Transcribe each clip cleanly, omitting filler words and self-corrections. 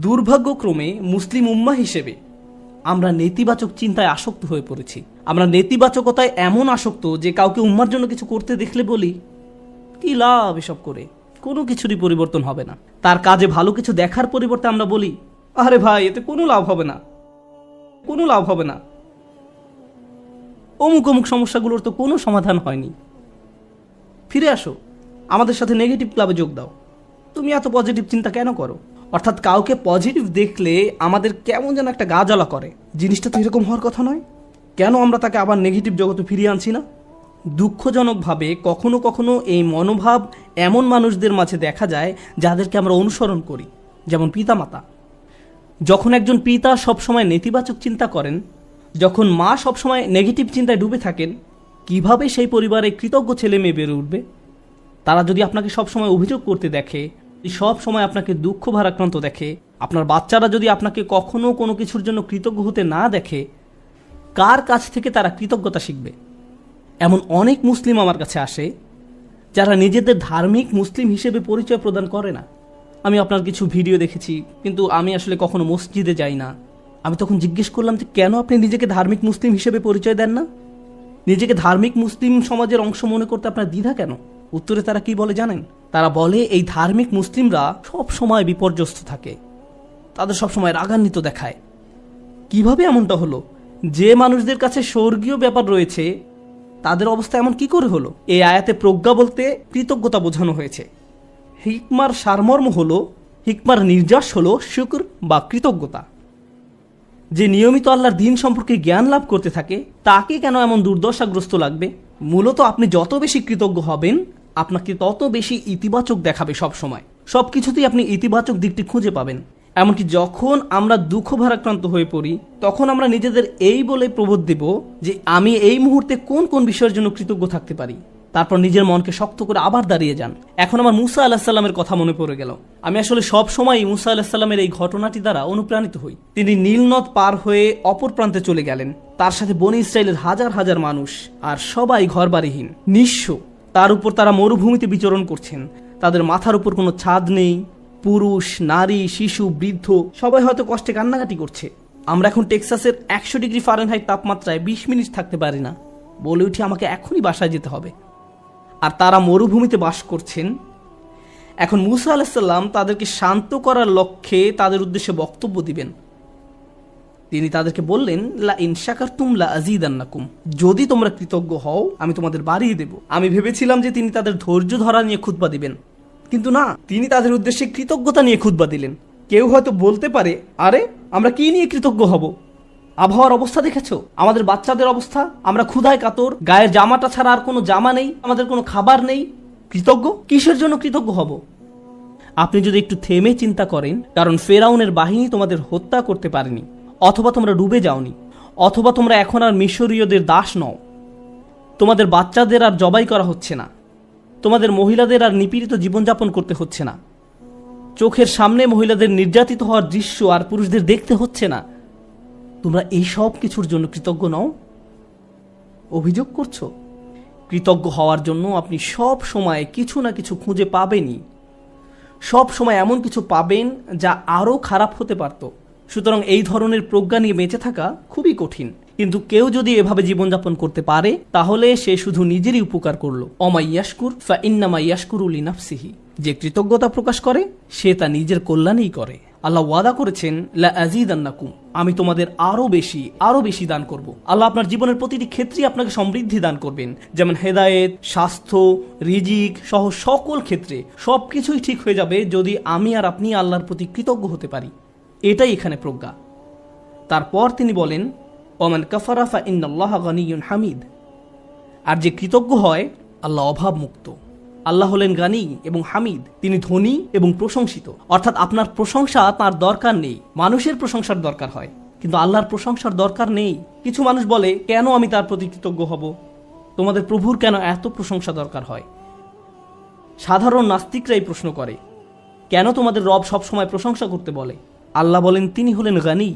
দুর্ভাগ্যক্রমে মুসলিম উম্মাহ হিসেবে আমরা নেতিবাচক চিন্তায় আসক্ত হয়ে পড়েছি। আমরা নেতিবাচকতায় এমন আসক্ত যে কাউকে উম্মার জন্য কিছু করতে দেখলে বলি, কি লাভ এসব করে, কোনো কিছুরই পরিবর্তন হবে না। তার কাজে ভালো কিছু দেখার পরিবর্তে আমরা বলি, আরে ভাই এতে কোনো লাভ হবে না, কোনো লাভ হবে না, অমুক অমুক সমস্যাগুলোর তো কোনো সমাধান হয়নি। ফিরে আসো, আমাদের সাথে নেগেটিভ ক্লাবে যোগ দাও, তুমি এত পজিটিভ চিন্তা কেন করো? অর্থাৎ কাউকে পজিটিভ দেখলে আমাদের কেমন যেন একটা গা জ্বালা করে। জিনিসটা তো এরকম হওয়ার কথা নয়, কেন আমরা তাকে আবার নেগেটিভ জগতে ফিরিয়ে আনছি না? দুঃখজনকভাবে কখনো কখনো এই মনোভাব এমন মানুষদের মাঝে দেখা যায় যাদেরকে আমরা অনুসরণ করি, যেমন পিতামাতা। যখন একজন পিতা সবসময় নেতিবাচক চিন্তা করেন, যখন মা সবসময় নেগেটিভ চিন্তায় ডুবে থাকেন, কিভাবে সেই পরিবারে কৃতজ্ঞ ছেলে মেয়ে বেড়ে উঠবে? তারা যদি আপনাকে সবসময় অভিযোগ করতে দেখে, সব সময় আপনাকে দুঃখ ভারাক্রান্ত দেখে, আপনার বাচ্চারা যদি আপনাকে কখনো কোনো কিছুর জন্য কৃতজ্ঞ হতে না দেখে, কার কাছ থেকে তারা কৃতজ্ঞতা শিখবে? এমন অনেক মুসলিম আমার কাছে আসে যারা নিজেদের ধার্মিক মুসলিম হিসেবে পরিচয় প্রদান করে না। আমি আপনার কিছু ভিডিও দেখেছি, কিন্তু আমি আসলে কখনো মসজিদে যাই না। আমি তখন জিজ্ঞেস করলাম যে কেন আপনি নিজেকে ধার্মিক মুসলিম হিসেবে পরিচয় দেন না? নিজেকে ধার্মিক মুসলিম সমাজের অংশ মনে করতে আপনার দ্বিধা কেন? উত্তরে তারা কি বলে জানেন? তারা বলে এই ধার্মিক মুসলিমরা সব সময় বিপর্যস্ত থাকে, তাদের সবসময় রাগান্বিত দেখায়। কিভাবে এমনটা হলো? যে মানুষদের কাছে স্বর্গীয় ব্যাপার রয়েছে তাদের অবস্থা এমন কি করে হলো? এই আয়াতে প্রজ্ঞা বলতে কৃতজ্ঞতা বোঝানো হয়েছে। হিকমার সারমর্ম হলো, হিকমার নির্যাস হলো শুকর বা কৃতজ্ঞতা। যে নিয়মিত আল্লাহর দিন সম্পর্কে জ্ঞান লাভ করতে থাকে তাকে কেন এমন দুর্দশাগ্রস্ত লাগবে? মূলত আপনি যত বেশি কৃতজ্ঞ হবেন আপনাকে তত বেশি ইতিবাচক দেখাবে। সব সময় সব কিছুতেই আপনি ইতিবাচক দিকটি খুঁজে পাবেন। এমনকি যখন আমরা দুঃখ ভারাক্রান্ত হয়ে পড়ি তখন আমরা নিজেদের এই বলে প্রবোধ দেব যে আমি এই মুহূর্তে কোন কোন বিষয়ের জন্য কৃতজ্ঞ থাকতে পারি। তারপর নিজের মনকে শক্ত করে আবার দাঁড়িয়ে যান। এখন আমার মুসা আলাহিসাল্লামের কথা মনে পড়ে গেল। আমি আসলে সব সময় মুসা আলাহিসাল্লামের এই ঘটনাটি দ্বারা অনুপ্রাণিত হই। তিনি নীল নদ পার হয়ে অপর প্রান্তে চলে গেলেন। তার সাথে বনি ইসরায়েলের হাজার হাজার মানুষ, আর সবাই ঘরবাড়িহীন, নিঃস্ব। তার উপর তারা মরুভূমিতে বিচরণ করছেন। তাদের মাথার উপর কোনো ছাদ নেই। পুরুষ, নারী, শিশু, বৃদ্ধ সবাই হয়তো কষ্টে কান্নাকাটি করছে। আমরা এখন টেক্সাসের 100 ডিগ্রি ফারেনহাইট তাপমাত্রায় 20 মিনিট থাকতে পারি না, বলে উঠি আমাকে এখনই বাসায় যেতে হবে। আর তারা মরুভূমিতে বাস করছেন। এখন মুসা আলাইহিসসালাম তাদেরকে শান্ত করার লক্ষ্যে তাদের উদ্দেশ্যে বক্তব্য দিবেন। তিনি তাদেরকে বললেন, লা ইন শাকারতুম লা আযীদান্নাকুম, যদি তোমরা কৃতজ্ঞ হও আমি তোমাদের বাড়িয়ে দেব। আমি ভেবেছিলাম যে তিনি তাদের ধৈর্য ধরা নিয়ে খুতবা দিবেন, কিন্তু না, তিনি তাদের উদ্দেশ্যে কৃতজ্ঞতা নিয়ে খুতবা দিলেন। কেউ হয়তো বলতে পারে, আরে আমরা কি নিয়ে কৃতজ্ঞ হব? আবহাওয়ার অবস্থা দেখেছো, আমাদের বাচ্চাদের অবস্থা, আমরা ক্ষুধায় কাতর, গায়ের জামাটা ছাড়া আর কোনো জামা নেই, আমাদের কোনো খাবার নেই। কৃতজ্ঞ কিসের জন্য কৃতজ্ঞ হব? আপনি যদি একটু থেমে চিন্তা করেন, কারণ ফেরাউনের বাহিনী তোমাদের হত্যা করতে পারেনি, অথবা তোমরা ডুবে যাওনি, অথবা তোমরা এখন আর মিশরীয়দের দাস নও, তোমাদের বাচ্চাদের আর জবাই করা হচ্ছে না, তোমাদের মহিলাদের আর নিপীড়িত জীবনযাপন করতে হচ্ছে না, চোখের সামনে মহিলাদের নির্যাতিত হওয়ার দৃশ্য আর পুরুষদের দেখতে হচ্ছে না, তোমরা এই সব কিছুর জন্য কৃতজ্ঞ নও? অভিযোগ করছো? কৃতজ্ঞ হওয়ার জন্য আপনি সব সময় কিছু না কিছু খুঁজে পাবেনই। সব সময় এমন কিছু পাবেন যা আরও খারাপ হতে পারত। সুতরাং এই ধরনের প্রজ্ঞা নিয়ে বেঁচে থাকা খুবই কঠিন। কিন্তু কেউ যদি এভাবে জীবনযাপন করতে পারে তাহলে সে শুধু নিজেরই উপকার করলো। অমাইয়াশকুর ফা ইন্নামা ইয়াশকুরু লিনাফসিহি, যে কৃতজ্ঞতা প্রকাশ করে সে তা নিজের কল্যাণেই করে। আল্লাহ ওয়াদা করেছেন, লা আযীদান্নাকুম, আমি তোমাদের আরো বেশি দান করব। আল্লাহ আপনার জীবনের প্রতিটি ক্ষেত্রেই আপনাকে সমৃদ্ধি দান করবেন, যেমন হেদায়েত, স্বাস্থ্য, রিজিক সহ সকল ক্ষেত্রে সবকিছুই ঠিক হয়ে যাবে যদি আমি আর আপনি আল্লাহর প্রতি কৃতজ্ঞ হতে পারি। এটাই এখানে প্রজ্ঞা। তারপর তিনি বলেন, ওমান কাফারা ফা ইন্নাল্লাহা গানিয়্যুন হামিদ, আর যে কৃতজ্ঞ হয় আল্লাহ অভাব মুক্ত। আল্লাহ হলেন গানি এবং হামিদ, তিনি ধনী এবং প্রশংসিত। অর্থাৎ আপনার প্রশংসা তার দরকার নেই, মানুষের প্রশংসার দরকার হয়, কিন্তু আল্লাহর প্রশংসার দরকার নেই। কিছু মানুষ বলে, কেন আমি তার প্রতি কৃতজ্ঞ হব? তোমাদের প্রভুর কেন এত প্রশংসা দরকার হয়? সাধারণ নাস্তিকরাই প্রশ্ন করে, কেন তোমাদের রব সবসময় প্রশংসা করতে বলে? আল্লাহ বলেন, তিনি হলেন গানি,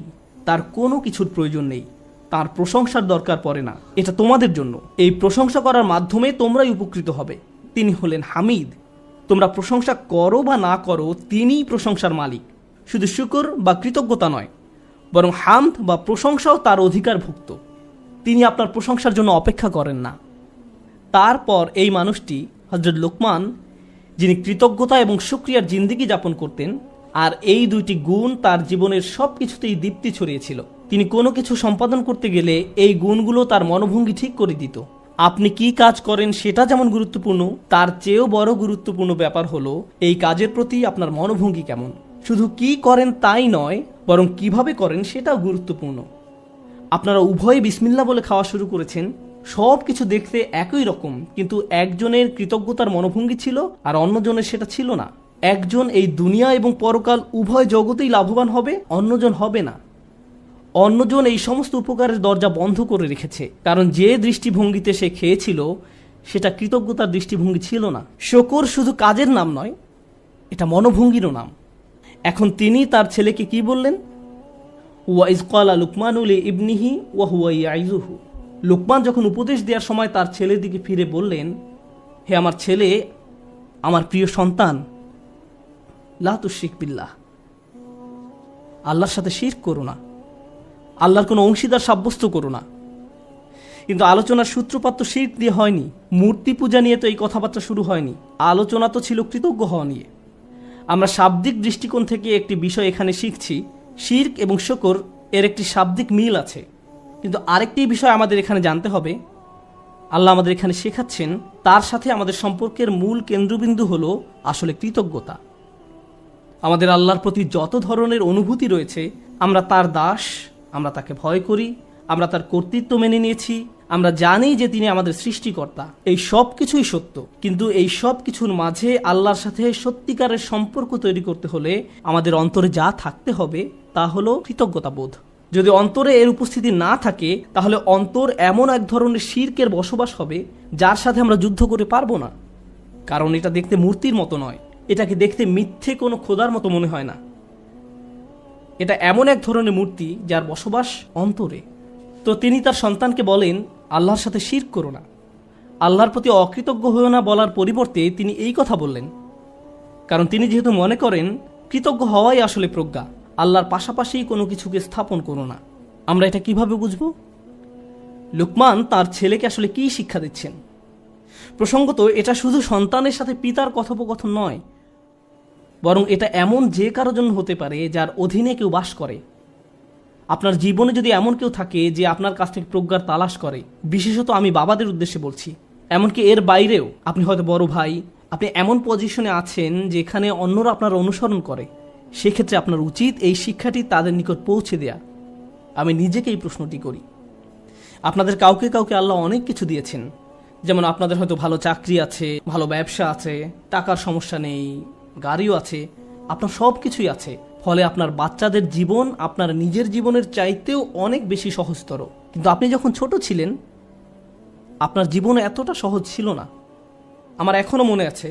তার কোনো কিছুর প্রয়োজন নেই, তার প্রশংসার দরকার পড়ে না। এটা তোমাদের জন্য, এই প্রশংসা করার মাধ্যমে তোমরাই উপকৃত হবে। তিনি হলেন হামিদ, তোমরা প্রশংসা করো বা না করো তিনিই প্রশংসার মালিক। শুধু শুকর বা কৃতজ্ঞতা নয়, বরং হামদ বা প্রশংসাও তার অধিকারভুক্ত। তিনি আপনার প্রশংসার জন্য অপেক্ষা করেন না। তারপর এই মানুষটি হযরত লোকমান, যিনি কৃতজ্ঞতা এবং শুকরিয়ার জিন্দেগি যাপন করতেন, আর এই দুইটি গুণ তার জীবনের সব কিছুতেই দীপ্তি ছড়িয়েছিল। তিনি কোনো কিছু সম্পাদন করতে গেলে এই গুণগুলো তার মনোভঙ্গি ঠিক করে দিত। আপনি কি কাজ করেন সেটা যেমন গুরুত্বপূর্ণ, তার চেয়েও বড় গুরুত্বপূর্ণ ব্যাপার হলো এই কাজের প্রতি আপনার মনোভঙ্গি কেমন। শুধু কি করেন তাই নয়, বরং কিভাবে করেন সেটাও গুরুত্বপূর্ণ। আপনারা উভয়ে বিসমিল্লাহ বলে খাওয়া শুরু করেছেন, সব কিছু দেখতে একই রকম, কিন্তু একজনের কৃতজ্ঞতার মনোভঙ্গি ছিল আর অন্যজনের সেটা ছিল না। একজন এই দুনিয়া এবং পরকাল উভয় জগতেই লাভবান হবে, অন্যজন হবে না। অন্যজন এই সমস্ত উপকারের দরজা বন্ধ করে রেখেছে, কারণ যে দৃষ্টিভঙ্গিতে সে খেয়েছিল সেটা কৃতজ্ঞতার দৃষ্টিভঙ্গি ছিল না। শুকর শুধু কাজের নাম নয়, এটা মনোভঙ্গিরও নাম। এখন তিনি তার ছেলেকে কি বললেন? ওয়াইজ ক্বালা লুকমানু লিইবনিহি ওয়া হুয়া ইয়াইযুহু। লোকমান যখন উপদেশ দেওয়ার সময় তার ছেলের দিকে ফিরে বললেন, হে আমার ছেলে, আমার প্রিয় সন্তান, লা তুশরিক বিল্লাহ, আল্লাহর সাথে শিরক করো না, আল্লাহর কোনো অংশীদার সাব্যস্ত করো না। কিন্তু আলোচনার সূত্রপাত তো শিরক দিয়ে হয়নি, মূর্তি পূজা নিয়ে তো এই কথাবার্তা শুরু হয়নি। আলোচনা তো ছিল কৃতজ্ঞ হওয়া নিয়ে। আমরা শাব্দিক দৃষ্টিকোণ থেকে একটি বিষয় এখানে শিখছি, শিরক এবং শুকর এর একটি শাব্দিক মিল আছে। কিন্তু আরেকটি বিষয় আমাদের এখানে জানতে হবে, আল্লাহ আমাদের এখানে শেখাচ্ছেন তার সাথে আমাদের সম্পর্কের মূল কেন্দ্রবিন্দু হলো আসলে কৃতজ্ঞতা। আমাদের আল্লাহর প্রতি যত ধরনের অনুভূতি রয়েছে, আমরা তার দাস, আমরা তাকে ভয় করি, আমরা তার কর্তৃত্ব মেনে নিয়েছি, আমরা জানি যে তিনি আমাদের সৃষ্টিকর্তা, এই সব কিছুই সত্য। কিন্তু এই সব কিছুর মাঝে আল্লাহর সাথে সত্যিকারের সম্পর্ক তৈরি করতে হলে আমাদের অন্তরে যা থাকতে হবে তা হলো কৃতজ্ঞতা বোধ। যদি অন্তরে এর উপস্থিতি না থাকে, তাহলে অন্তর এমন এক ধরনের শিরকের বসবাস হবে যার সাথে আমরা যুদ্ধ করে পারবো না। কারণ এটা দেখতে মূর্তির মতো নয়, এটাকে দেখতে মিথ্যে কোনো খোদার মতো মনে হয় না। এটা এমন এক ধরনের মূর্তি যার বসবাস অন্তরে। তো তিনি তার সন্তানকে বলেন, আল্লাহর সাথে শিরক করো না, আল্লাহর প্রতি অকৃতজ্ঞ হয়েও না বলার পরিবর্তে তিনি এই কথা বললেন, কারণ তিনি যেহেতু মনে করেন কৃতজ্ঞ হওয়াই আসলে প্রজ্ঞা, আল্লাহর পাশাপাশি কোনো কিছুকে স্থাপন করো না। আমরা এটা কিভাবে বুঝব? লুকমান তার ছেলেকে আসলে কি শিক্ষা দিচ্ছেন? প্রসঙ্গত এটা শুধু সন্তানের সাথে পিতার কথোপকথন নয়, বরং এটা এমন যে কারো জন্য হতে পারে যার অধীনে কেউ বাস করে। আপনার জীবনে যদি এমন কেউ থাকে যে আপনার কাছ থেকে প্রজ্ঞার তালাশ করে, বিশেষত আমি বাবাদের উদ্দেশ্যে বলছি, এমনকি এর বাইরেও, আপনি হয়তো বড় ভাই, আপনি এমন পজিশনে আছেন যেখানে অন্যরা আপনার অনুসরণ করে, সেক্ষেত্রে আপনার উচিত এই শিক্ষাটি তাদের নিকট পৌঁছে দেয়া। আমি নিজেকে এই প্রশ্নটি করি। আপনাদের কাউকে কাউকে আল্লাহ অনেক কিছু দিয়েছেন, যেমন আপনাদের হয়তো ভালো চাকরি আছে, ভালো ব্যবসা আছে, টাকার সমস্যা নেই, গাড়িও আছে, আপনার সব কিছুই আছে। ফলে আপনার বাচ্চাদের জীবন আপনার নিজের জীবনের চাইতেও অনেক বেশি সহজতর। কিন্তু আপনি যখন ছোট ছিলেন, আপনার জীবন এতটা সহজ ছিল না। আমার এখনো মনে আছে,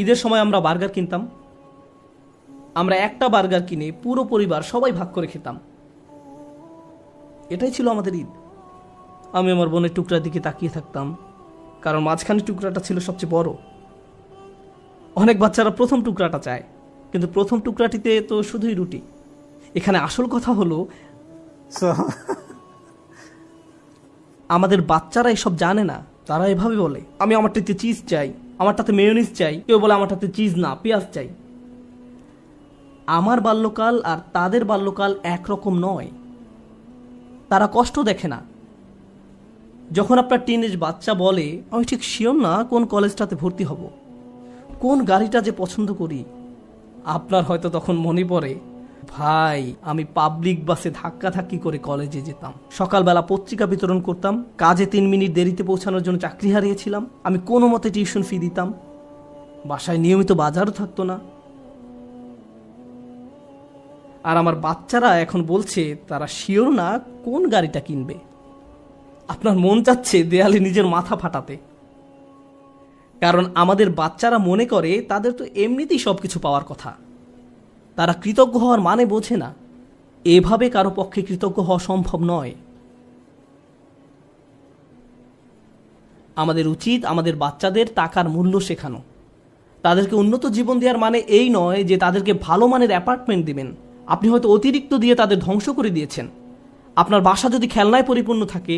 ঈদের সময় আমরা বার্গার কিনতাম। আমরা একটা বার্গার কিনে পুরো পরিবার সবাই ভাগ করে খেতাম। এটাই ছিল আমাদের ঈদ। আমি আমার বোনের টুকরার দিকে তাকিয়ে থাকতাম, কারণ মাঝখানে টুকরাটা ছিল সবচেয়ে বড়। অনেক বাচ্চারা প্রথম টুকরাটা চায়, কিন্তু প্রথম টুকরাটিতে তো শুধুই রুটি। এখানে আসল কথা হলো, আমাদের বাচ্চারা এসব জানে না। তারা এভাবে বলে, আমি আমারটাতে চিজ চাই, আমারটাতে মেয়োনিজ চাই, কেউ বলে আমারটাতে চিজ না, পেঁয়াজ চাই। আমার বাল্যকাল আর তাদের বাল্যকাল একরকম নয়। তারা কষ্ট দেখে না। যখন আপনার টিনেজ বাচ্চা বলে, আমি ঠিক শিওর না কোন কলেজটাতে ভর্তি হব, কোন গাড়িটা যে পছন্দ করি, আপনার হয়তো তখন মনে পড়ে, ভাই আমি পাবলিক বাসে ধাক্কাধাক্কি করে কলেজে যেতাম, সকালবেলা পত্রিকা বিতরণ করতাম, কাজে 3 মিনিট দেরিতে পৌঁছানোর জন্য চাকরি হারিয়েছিলাম, আমি কোনো মতে টিউশন ফি দিতাম, বাসায় নিয়মিত বাজারও থাকতো না। আর আমার বাচ্চারা এখন বলছে তারা শিওর না কোন গাড়িটা কিনবে। আপনার মন চাচ্ছে দেয়ালে নিজের মাথা ফাটাতে, কারণ আমাদের বাচ্চারা মনে করে তাদের তো এমনিতেই সবকিছু পাওয়ার কথা। তারা কৃতজ্ঞ হওয়ার মানে বোঝে না। এভাবে কারো পক্ষে কৃতজ্ঞ হওয়া সম্ভব নয়। আমাদের উচিত আমাদের বাচ্চাদের টাকার মূল্য শেখানো, তাদেরকে উন্নত জীবন দেওয়ার মানে এই নয় যে তাদেরকে ভালো মানের অ্যাপার্টমেন্ট দিবেন। আপনি হয়তো অতিরিক্ত দিয়ে তাদের ধ্বংস করে দিয়েছেন। আপনার বাসা যদি খেলনায় পরিপূর্ণ থাকে,